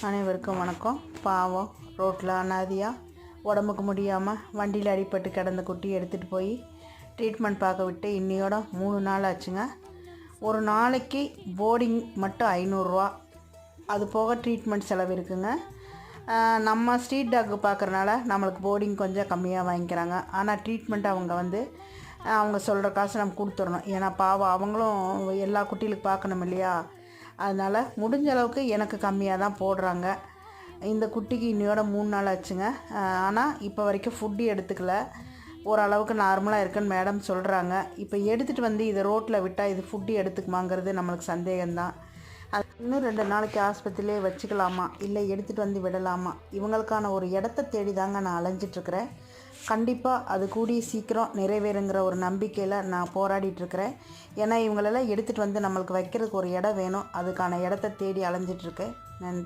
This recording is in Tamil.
அனைவருக்கும் வணக்கம். பாவம் ரோட்டில் அனாதியாக உடம்புக்கு முடியாமல் வண்டியில் அடிபட்டு கிடந்த குட்டியை எடுத்துகிட்டு போய் ட்ரீட்மெண்ட் பார்க்க விட்டு இன்னையோட 3 நாள் ஆச்சுங்க. ஒரு நாளைக்கு போர்டிங் மட்டும் 500 ரூபா, அது போக ட்ரீட்மெண்ட் செலவு இருக்குங்க. நம்ம ஸ்ட்ரீட் டாக் பார்க்குறனால நம்மளுக்கு போர்டிங் கொஞ்சம் கம்மியாக வாங்கிக்கிறாங்க. ஆனால் ட்ரீட்மெண்ட் அவங்க சொல்கிற காசு நம்ம கொடுத்துடணும். ஏன்னா பாவம் அவங்களும் எல்லா குட்டிகளுக்கு பார்க்கணும் இல்லையா. அதனால் முடிஞ்ச அளவுக்கு எனக்கு கம்மியாக தான் போடுறாங்க. இந்த குட்டிக்கு இன்னையோட 3 நாள் ஆச்சுங்க. ஆனால் இப்போ வரைக்கும் ஃபுட்டு எடுத்துக்கல. ஓரளவுக்கு நார்மலாக இருக்குன்னு மேடம் சொல்கிறாங்க. இப்போ எடுத்துகிட்டு வந்து இதை ரோட்டில் விட்டால் இது ஃபுட்டு எடுத்துக்குமாங்கிறது நம்மளுக்கு சந்தேகம்தான். இன்னும் 2 நாளைக்கு ஆஸ்பத்திரியிலே வச்சுக்கலாமா, இல்லை எடுத்துகிட்டு வந்து விடலாமா, இவங்களுக்கான ஒரு இடத்த தேடி தாங்க நான் அலைஞ்சிட்ருக்கிறேன். கண்டிப்பாக அது கூடிய சீக்கிரம் நிறைவேறுங்கிற ஒரு நம்பிக்கையில் நான் போராடிட்டுருக்கிறேன். ஏன்னா இவங்களெல்லாம் எடுத்துகிட்டு வந்து நம்மளுக்கு வைக்கிறதுக்கு ஒரு இடம் வேணும். அதுக்கான இடத்த தேடி அலைஞ்சிட்ருக்கேன். நன்றி.